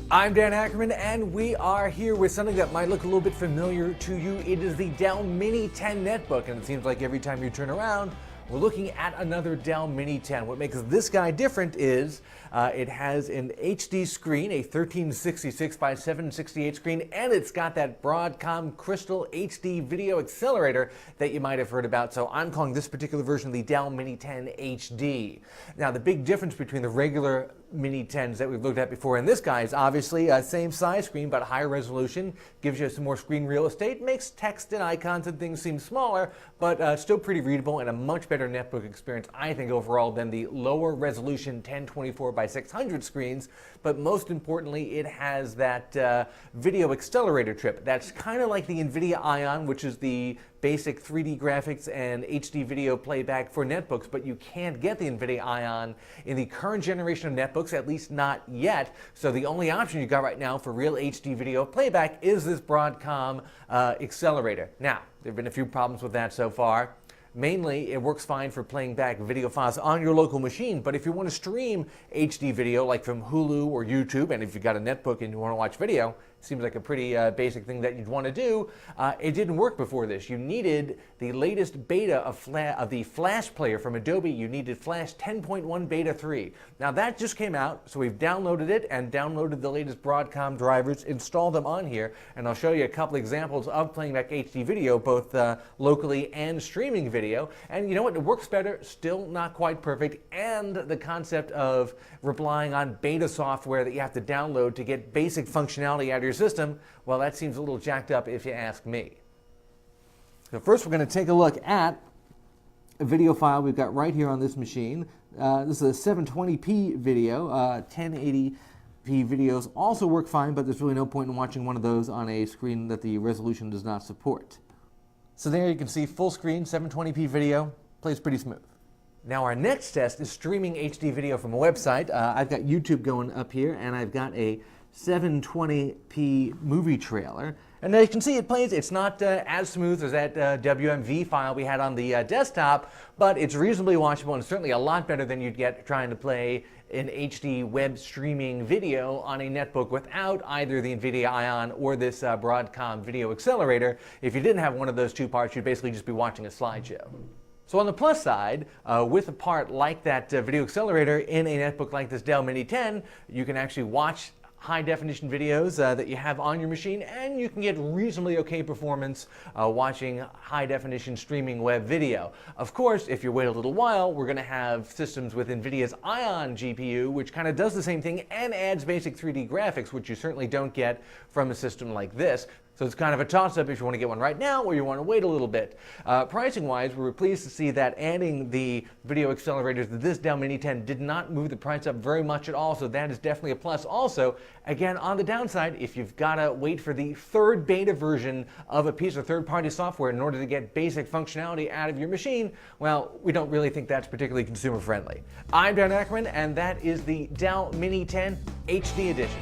I'm Dan Ackerman, and we are here with something that might look a little bit familiar to you. It is the Dell Mini 10 netbook, and it seems like every time you turn around, we're looking at another Dell Mini 10. What makes this guy different is it has an HD screen, a 1366 by 768 screen, and it's got that Broadcom Crystal HD video accelerator that you might have heard about. So I'm calling this particular version the Dell Mini 10 HD. Now, the big difference between the regular Mini 10s that we've looked at before and this guy is obviously same size screen but higher resolution, gives you some more screen real estate, makes text and icons and things seem smaller, but still pretty readable and a much better netbook experience, I think, overall than the lower resolution 1024 by 600 screens. But most importantly, it has that video accelerator chip. That's kind of like the NVIDIA Ion, which is the basic 3D graphics and HD video playback for netbooks, but you can't get the NVIDIA Ion in the current generation of netbooks, at least not yet. So the only option you got right now for real HD video playback is this Broadcom accelerator. Now, there have been a few problems with that so far. Mainly, it works fine for playing back video files on your local machine, but if you want to stream HD video like from Hulu or YouTube, and if you've got a netbook and you want to watch video, seems like a pretty basic thing that you'd want to do. It didn't work before this. You needed the latest beta of the Flash player from Adobe. You needed Flash 10.1 Beta 3. Now that just came out, so we've downloaded it and downloaded the latest Broadcom drivers, installed them on here, and I'll show you a couple examples of playing back HD video, both locally and streaming video. And you know what? It works better, still not quite perfect, and the concept of relying on beta software that you have to download to get basic functionality out of your system, well, that seems a little jacked up if you ask me. So first we're going to take a look at a video file we've got right here on this machine. This is a 720p video. 1080p videos also work fine, but there's really no point in watching one of those on a screen that the resolution does not support. So there you can see full screen 720p video, plays pretty smooth. Now our next test is streaming HD video from a website. I've got YouTube going up here, and I've got a 720p movie trailer. And as you can see, it plays. It's not as smooth as that WMV file we had on the desktop, but it's reasonably watchable and certainly a lot better than you'd get trying to play an HD web streaming video on a netbook without either the NVIDIA Ion or this Broadcom video accelerator. If you didn't have one of those two parts, you'd basically just be watching a slideshow. So on the plus side, with a part like that video accelerator in a netbook like this Dell Mini 10, you can actually watch high-definition videos that you have on your machine, and you can get reasonably okay performance watching high-definition streaming web video. Of course, if you wait a little while, we're going to have systems with NVIDIA's Ion GPU, which kind of does the same thing and adds basic 3D graphics, which you certainly don't get from a system like this. So it's kind of a toss-up if you want to get one right now or you want to wait a little bit. Pricing-wise, we were pleased to see that adding the video accelerators to this Dell Mini 10 did not move the price up very much at all, so that is definitely a plus. Also, again, on the downside, if you've got to wait for the third beta version of a piece of third-party software in order to get basic functionality out of your machine, well, we don't really think that's particularly consumer-friendly. I'm Dan Ackerman, and that is the Dell Mini 10 HD Edition.